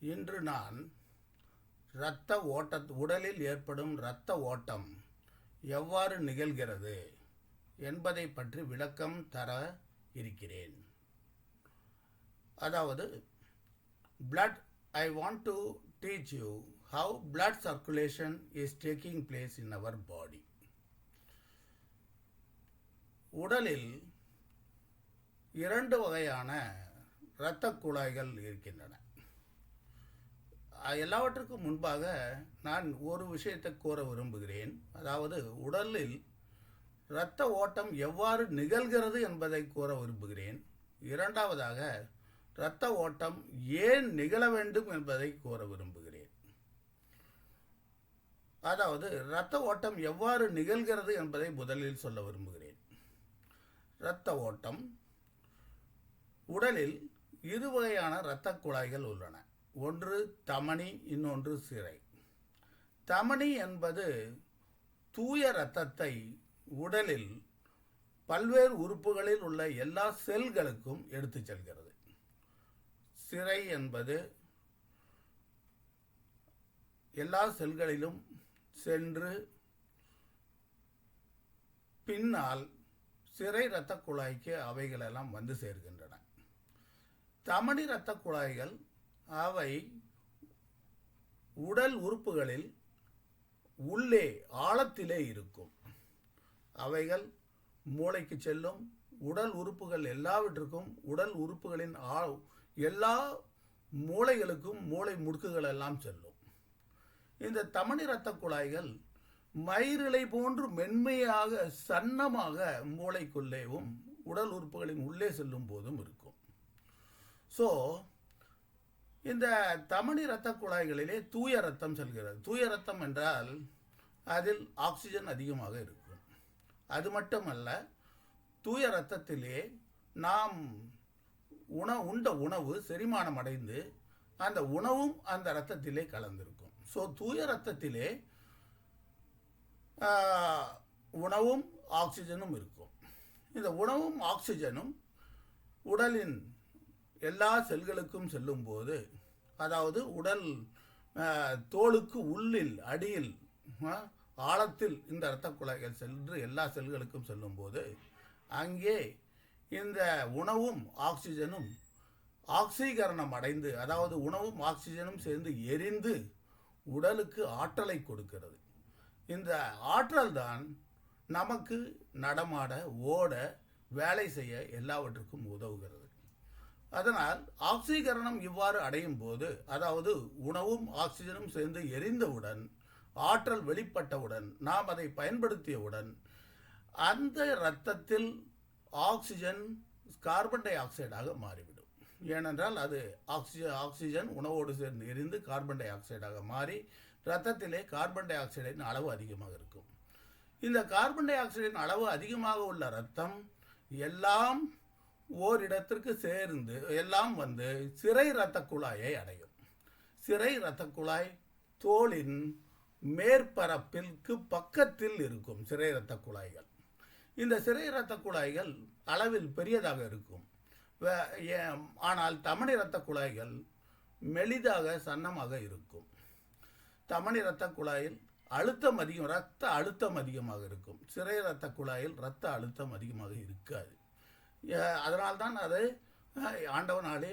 இன்று நான் உடலில் ஏற்படும் இரத்த ஓட்டம் எவ்வாறு நிகழ்கிறது என்பதை பற்றி விளக்கம் தர இருக்கிறேன். அதாவது blood I want to teach you how blood circulation is taking place in our body. உடலில் இரண்டு வகையான இரத்த குழாய்கள் இருக்கின்றன. எல்லாவற்றுக்கும் முன்பாக நான் ஒரு விஷயத்தை கூற விரும்புகிறேன். அதாவது உடலில் இரத்த ஓட்டம் எவ்வாறு நிகழ்கிறது என்பதை கூற விரும்புகிறேன். இரண்டாவதாக இரத்த ஓட்டம் ஏன் நிகழ வேண்டும் என்பதை கூற விரும்புகிறேன். அதாவது இரத்த ஓட்டம் எவ்வாறு நிகழ்கிறது என்பதை முதலில் சொல்ல விரும்புகிறேன். இரத்த ஓட்டம் உடலில் இரு வகையான இரத்த குழாய்கள் உள்ளன. ஒன்று தமனி, இன்னொன்று சிரை. தமனி என்பது தூய இரத்தத்தை உடலில் பல்வேறு உறுப்புகளில் உள்ள எல்லா செல்களுக்கும் எடுத்துச் செல்கிறது. சிரை என்பது எல்லா செல்களிலும் சென்று பின்னால் சிரை இரத்த குழாய்க்கு அவைகளெல்லாம் வந்து சேர்கின்றன. தமனி இரத்த குழாய்கள் அவை உடல் உறுப்புகளில் உள்ளே ஆழத்திலே இருக்கும். அவைகள் மூளைக்கு செல்லும். உடல் உறுப்புகள் எல்லாவற்றுக்கும், உடல் உறுப்புகளின் எல்லா மூளைகளுக்கும் மூளை முடுக்குகள் எல்லாம் செல்லும். இந்த தமனி இரத்த குழாய்கள் மயிரிழை போன்று மென்மையாக சன்னமாக மூளைக்குள்ளேவும் உடல் உறுப்புகளின் உள்ளே செல்லும் போதும் இருக்கும். ஸோ இந்த தமனி இரத்த குழாய்களிலே தூய ரத்தம் செல்கிறது. தூய ரத்தம் என்றால் அதில் ஆக்சிஜன் அதிகமாக இருக்கும். அது மட்டுமல்ல, தூய இரத்தத்திலே நாம் உண்ட உணவு செரிமானம் அடைந்து அந்த உணவும் அந்த இரத்தத்திலே கலந்திருக்கும். ஸோ தூய இரத்தத்திலே உணவும் ஆக்சிஜனும் இருக்கும். இந்த உணவும் ஆக்சிஜனும் உடலின் எல்லா செல்களுக்கும் செல்லும் போது, அதாவது உடல் தோலுக்கு உள்ளில் அடியில் ஆழத்தில் இந்த இரத்த குழாய்கள் சென்று எல்லா செல்களுக்கும் செல்லும் போது அங்கே இந்த உணவும் ஆக்சிஜனும் ஆக்சீகரணம் அடைந்து, அதாவது உணவும் ஆக்சிஜனும் சேர்ந்து எரிந்து உடலுக்கு ஆற்றலை கொடுக்கிறது. இந்த ஆற்றல் தான் நமக்கு நடமாட, ஓட, வேலை செய்ய எல்லாவற்றுக்கும் உதவுகிறது. அதனால் ஆக்சீகரணம் இவ்வாறு அடையும் போது, அதாவது உணவும் ஆக்சிஜனும் சேர்ந்து எரிந்தவுடன், ஆற்றல் வெளிப்பட்டவுடன், நாம் அதை பயன்படுத்தியவுடன் அந்த இரத்தத்தில் ஆக்சிஜன் கார்பன் டை ஆக்சைடாக மாறிவிடும். ஏனென்றால் அது ஆக்சிஜன் உணவோடு சேர்ந்து எரிந்து கார்பன் டை ஆக்சைடாக மாறி இரத்தத்திலே கார்பன் டை ஆக்சைடின் அளவு அதிகமாக இருக்கும். இந்த கார்பன் டை ஆக்சைடின் அளவு அதிகமாக உள்ள இரத்தம் எல்லாம் ஓரிடத்திற்கு சேர்ந்து எல்லாம் வந்து சிரை இரத்த குழாயை அடையும். சிரை இரத்த குழாய் தோலின் மேற்பரப்பிற்கு பக்கத்தில் இருக்கும் சிரை இரத்த குழாய்கள். இந்த சிரை இரத்த குழாய்கள் அளவில் பெரியதாக இருக்கும். ஆனால் தமனி இரத்த குழாய்கள் மெலிதாக சன்னமாக இருக்கும். தமனி இரத்த குழாயில் அழுத்தம் அதிகம், இரத்த அழுத்தம் அதிகமாக இருக்கும். சிரை இரத்த குழாயில் இரத்த அழுத்தம் அதிகமாக இருக்காது. அதனால்தான் அது ஆண்டவனாலே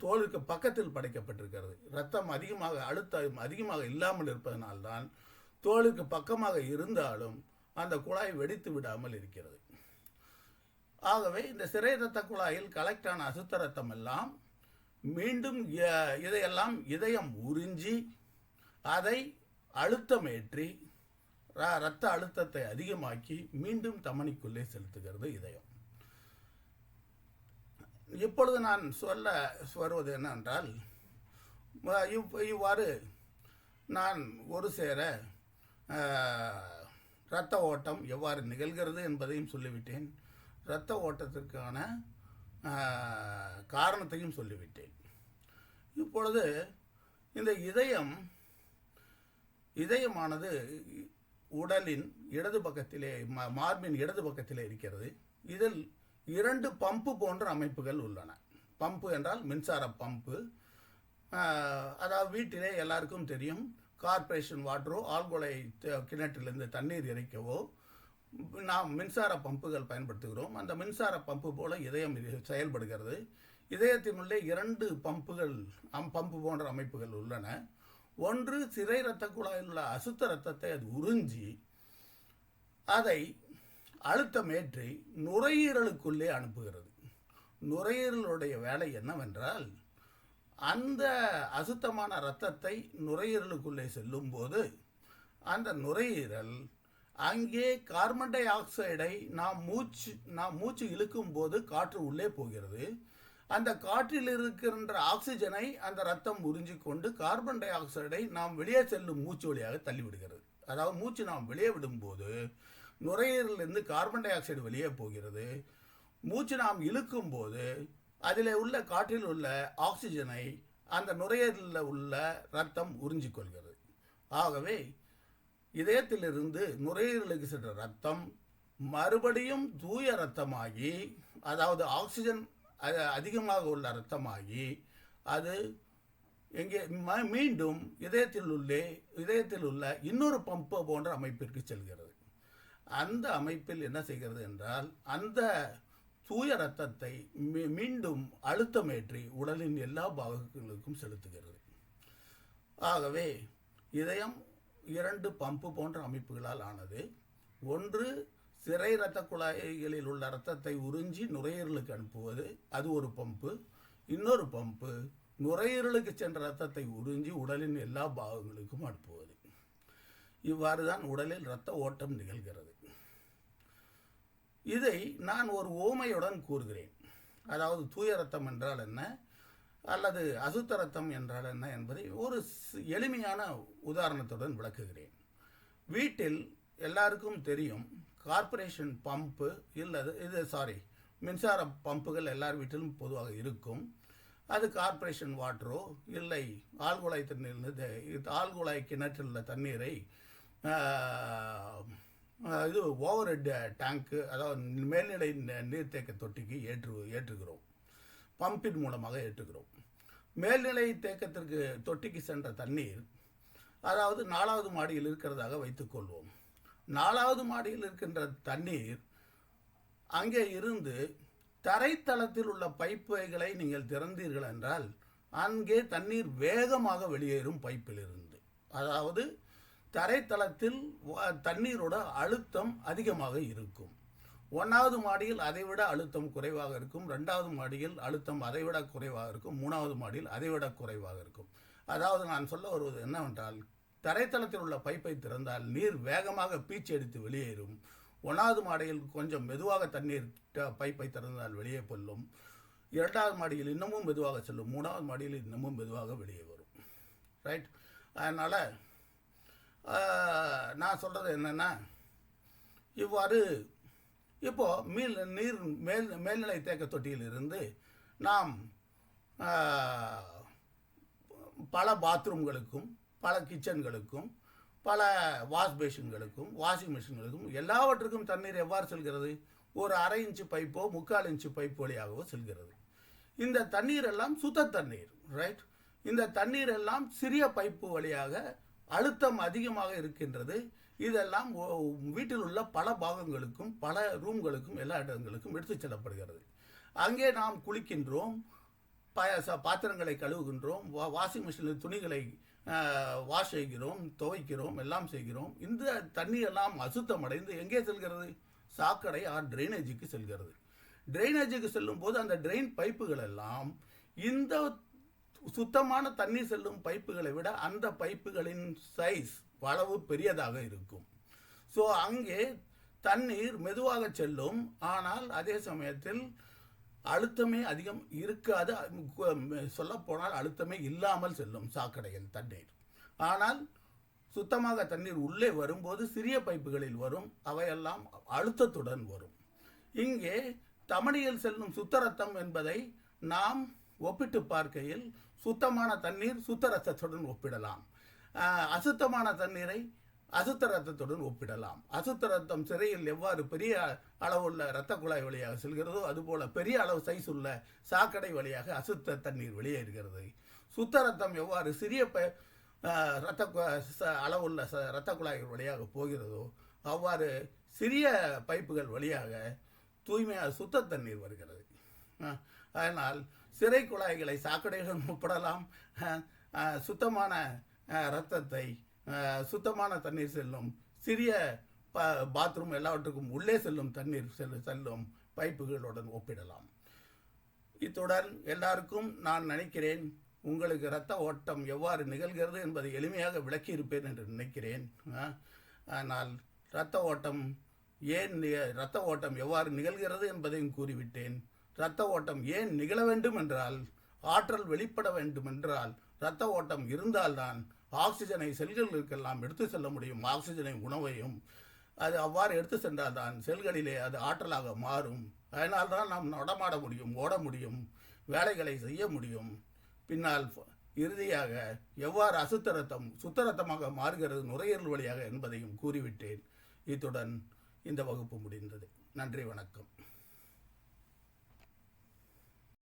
தோலுக்கு பக்கத்தில் படைக்கப்பட்டிருக்கிறது. இரத்தம் அதிகமாக, அழுத்தம் அதிகமாக இல்லாமல் இருப்பதனால்தான் தோலுக்கு பக்கமாக இருந்தாலும் அந்த குழாய் வெடித்து விடாமல் இருக்கிறது. ஆகவே இந்த சிரை இரத்த குழாயில் கலெக்டான அசுத்த ரத்தம் எல்லாம் மீண்டும் இதையெல்லாம் இதயம் உறிஞ்சி அதை அழுத்தமேற்றி இரத்த அழுத்தத்தை அதிகமாக்கி மீண்டும் தமனிக்குள்ளே செலுத்துகிறது இதயம். இப்பொழுது நான் சொல்ல வருவது என்னவென்றால், இவ்வாறு நான் ஒரு சேர இரத்த ஓட்டம் எவ்வாறு நிகழ்கிறது என்பதையும் சொல்லிவிட்டேன். இரத்த ஓட்டத்திற்கான காரணத்தையும் சொல்லிவிட்டேன். இப்பொழுது இந்த இதயமானது உடலின் இடது பக்கத்திலே, மார்பின் இடது பக்கத்திலே இருக்கிறது. இதில் இரண்டு பம்பு போன்ற அமைப்புகள் உள்ளன. பம்பு என்றால் மின்சார பம்பு. அதாவது வீட்டிலே எல்லாருக்கும் தெரியும், கார்ப்பரேஷன் வாட்டரோ ஆழ்குழாய் கிணற்றிலிருந்து தண்ணீர் இறைக்கவோ நாம் மின்சார பம்புகள் பயன்படுத்துகிறோம். அந்த மின்சார பம்பு போல இதயம் செயல்படுகிறது. இதயத்தினுள்ளே 2 பம்பு போன்ற அமைப்புகள் உள்ளன. ஒன்று சிறை இரத்த குழாயில் உள்ள அசுத்த இரத்தத்தை அது உறிஞ்சி அதை அழுத்தமேற்றி நுரையீரலுக்குள்ளே அனுப்புகிறது. நுரையீரலுடைய வேலை என்னவென்றால், அந்த அசுத்தமான இரத்தத்தை நுரையீரலுக்குள்ளே செல்லும் போது அந்த நுரையீரல் அங்கே கார்பன் டை ஆக்சைடை நாம் மூச்சு இழுக்கும் போது காற்று உள்ளே போகிறது. அந்த காற்றில் இருக்கின்ற ஆக்சிஜனை அந்த ரத்தம் உறிஞ்சி கொண்டு கார்பன் டை ஆக்சைடை நாம் வெளியே செல்லும் மூச்சு வழியாக தள்ளிவிடுகிறது. அதாவது மூச்சு நாம் வெளியே விடும்போது நுரையீரலிருந்து கார்பன் டை ஆக்சைடு வெளியே போகிறது. மூச்சு நாம் இழுக்கும் போது அதில் உள்ள காற்றில் உள்ள ஆக்சிஜனை அந்த நுரையீரலில் உள்ள ரத்தம் உறிஞ்சிக்கொள்கிறது. ஆகவே இதயத்திலிருந்து நுரையீரலுக்கு சென்ற ரத்தம் மறுபடியும் தூய இரத்தமாகி, அதாவது ஆக்சிஜன் அதிகமாக உள்ள இரத்தமாகி, அது எங்கே மீண்டும் இதயத்தில் உள்ள இன்னொரு பம்பு போன்ற அமைப்பிற்கு செல்கிறது. அந்த அமைப்பில் என்ன செய்கிறது என்றால், அந்த தூய இரத்தத்தை மீண்டும் அழுத்தமேற்றி உடலின் எல்லா பாகங்களுக்கும் செலுத்துகிறது. ஆகவே இதயம் 2 பம்பு போன்ற அமைப்புகளால் ஆனது. ஒன்று சிறை இரத்த குழாய்களில் உள்ள இரத்தத்தை உறிஞ்சி நுரையீரலுக்கு அனுப்புவது, அது ஒரு பம்பு. இன்னொரு பம்பு நுரையீரலுக்கு சென்ற இரத்தத்தை உறிஞ்சி உடலின் எல்லா பாகங்களுக்கும் அனுப்புவது. இவ்வாறு தான் உடலில் இரத்த ஓட்டம் நிகழ்கிறது. இதை நான் ஒரு ஓமையுடன் கூறுகிறேன். அதாவது தூய இரத்தம் என்றால் என்ன, அல்லது அசுத்த இரத்தம் என்றால் என்ன என்பதை ஒரு எளிமையான உதாரணத்துடன் விளக்குகிறேன். வீட்டில் எல்லாருக்கும் தெரியும், கார்ப்பரேஷன் பம்பு மின்சார பம்புகள் எல்லார் வீட்டிலும் பொதுவாக இருக்கும். அது கார்ப்பரேஷன் வாட்டரோ இல்லை ஆழ்குழாய் கிணற்றில் உள்ள தண்ணீரை ஓவர் ஹெட் டேங்க்கு, அதாவது மேல்நிலை நீர்த்தேக்க தொட்டிக்கு ஏற்றுகிறோம். பம்பின் மூலமாக ஏற்றுகிறோம். மேல்நிலை தேக்கத்திற்கு தொட்டிக்கு சென்ற தண்ணீர், அதாவது 4வது மாடியில் இருக்கிறதாக வைத்துக்கொள்வோம். 4வது மாடியில் இருக்கின்ற தண்ணீர் அங்கே இருந்து தரைத்தளத்தில் உள்ள பைப்புகளை நீங்கள் திறந்தீர்கள் என்றால் அங்கே தண்ணீர் வேகமாக வெளியேறும் பைப்பிலிருந்து. அதாவது தரைத்தளத்தில் தண்ணீரோட அழுத்தம் அதிகமாக இருக்கும். 1வது மாடியில் அதைவிட அழுத்தம் குறைவாக இருக்கும். 2வது மாடியில் அழுத்தம் அதைவிட குறைவாக இருக்கும். 3வது மாடியில் அதைவிட குறைவாக இருக்கும். அதாவது நான் சொல்ல வருவது என்னவென்றால், தரைத்தளத்தில் உள்ள பைப்பை திறந்தால் நீர் வேகமாக பீச்செடுத்து வெளியேறும். 1வது மாடியில் கொஞ்சம் மெதுவாக தண்ணீர் பைப்பை திறந்தால் வெளியே செல்லும். 2வது மாடியில் இன்னமும் மெதுவாக செல்லும். 3வது மாடியில் இன்னமும் மெதுவாக வெளியே வரும். ரைட். அதனால் நான் சொல்கிறது என்னென்னா, இவ்வாறு இப்போது மேல்நிலை தேக்க தொட்டியிலிருந்து நாம் பல பாத்ரூம்களுக்கும் பல கிச்சன்களுக்கும் பல வாஷ் பேஷன்களுக்கும் வாஷிங் மிஷின்களுக்கும் எல்லாவற்றுக்கும் தண்ணீர் எவ்வாறு செல்கிறது? ஒரு 1/2 இன்ச்சு பைப்போ 3/4 இன்ச்சு பைப் வழியாகவோ செல்கிறது. இந்த தண்ணீர் எல்லாம் சுத்த தண்ணீர். ரைட். இந்த தண்ணீர் எல்லாம் சிறிய பைப்பு வழியாக அழுத்தம் அதிகமாக இருக்கின்றது. இதெல்லாம் வீட்டில் உள்ள பல பாகங்களுக்கும் பல ரூம்களுக்கும் எல்லா இடங்களுக்கும் எடுத்து செல்லப்படுகிறது. அங்கே நாம் குளிக்கின்றோம், பாத்திரங்களை கழுவுகின்றோம், வாஷிங் மிஷினில் துணிகளை வாஷ் செய்கிறோம், துவைக்கிறோம், எல்லாம் செய்கிறோம். இந்த தண்ணீர் எல்லாம் அசுத்தமடைந்து எங்கே செல்கிறது? சாக்கடை ட்ரைனேஜுக்கு செல்கிறது. ட்ரைனேஜுக்கு செல்லும் போது அந்த ட்ரெயின் பைப்புகள் எல்லாம் இந்த சுத்தமான தண்ணீர் செல்லும் பைப்புகளை விட அந்த பைப்புகளின் சைஸ் அளவு பெரியதாக இருக்கும். ஸோ அங்கே தண்ணீர் மெதுவாக செல்லும். ஆனால் அதே சமயத்தில் அழுத்தமே அதிகம் இருக்காது. சொல்லப்போனால் அழுத்தமே இல்லாமல் செல்லும் சாக்கடையில் தண்ணீர். ஆனால் சுத்தமாக தண்ணீர் உள்ளே வரும்போது சிறிய பைப்புகளில் வரும். அவையெல்லாம் அழுத்தத்துடன் வரும். இங்கே தமனியில் செல்லும் சுத்த ரத்தம் என்பதை நாம் ஒப்பிட்டு பார்க்கையில் சுத்தமான தண்ணீர் சுத்த ரத்தத்துடன் ஒப்பிடலாம். அசுத்தமான தண்ணீரை அசுத்த ரத்தத்துடன் ஒப்பிடலாம். அசுத்த ரத்தம் சிரையில் எவ்வாறு பெரிய அளவுள்ள இரத்த குழாய் வழியாக செல்கிறதோ அதுபோல பெரிய அளவு சைஸ் உள்ள சாக்கடை வழியாக அசுத்த தண்ணீர் வெளியேறுகிறது. சுத்த ரத்தம் எவ்வாறு சிறிய அளவுள்ள இரத்த குழாய்கள் வழியாக போகிறதோ அவ்வாறு சிறிய பைப்புகள் வழியாக தூய்மையாக சுத்த தண்ணீர் வருகிறது. அதனால் சிறை குழாய்களை சாக்கடைகளுடன் ஒப்பிடலாம். சுத்தமான இரத்தத்தை சுத்தமான தண்ணீர் செல்லும் சிறிய பாத்ரூம் எல்லாவற்றுக்கும் உள்ளே செல்லும் தண்ணீர் செல்லும் பைப்புகளுடன் ஒப்பிடலாம். இத்துடன் எல்லாருக்கும் நான் நினைக்கிறேன் உங்களுக்கு இரத்த ஓட்டம் எவ்வாறு நிகழ்கிறது என்பதை எளிமையாக விளக்கியிருப்பேன் என்று நினைக்கிறேன். ஆனால் இரத்த ஓட்டம் எவ்வாறு நிகழ்கிறது என்பதையும் கூறிவிட்டேன். இரத்த ஓட்டம் ஏன் நிகழ வேண்டும் என்றால், ஆற்றல் வெளிப்பட வேண்டும் என்றால் இரத்த ஓட்டம் இருந்தால்தான் ஆக்சிஜனை செல்களுக்கெல்லாம் எடுத்து செல்ல முடியும். ஆக்சிஜனை உணவையும் அது அவ்வாறு எடுத்து சென்றால்தான் செல்களிலே அது ஆற்றலாக மாறும். அதனால்தான் நாம் நடமாட முடியும், ஓட முடியும், வேலைகளை செய்ய முடியும். பின்னால் இறுதியாக எவ்வாறு அசுத்த ரத்தம் சுத்த ரத்தமாக மாறுகிறது நுரையீரல் வழியாக என்பதையும் கூறிவிட்டேன். இத்துடன் இந்த வகுப்பு முடிந்தது. நன்றி, வணக்கம்.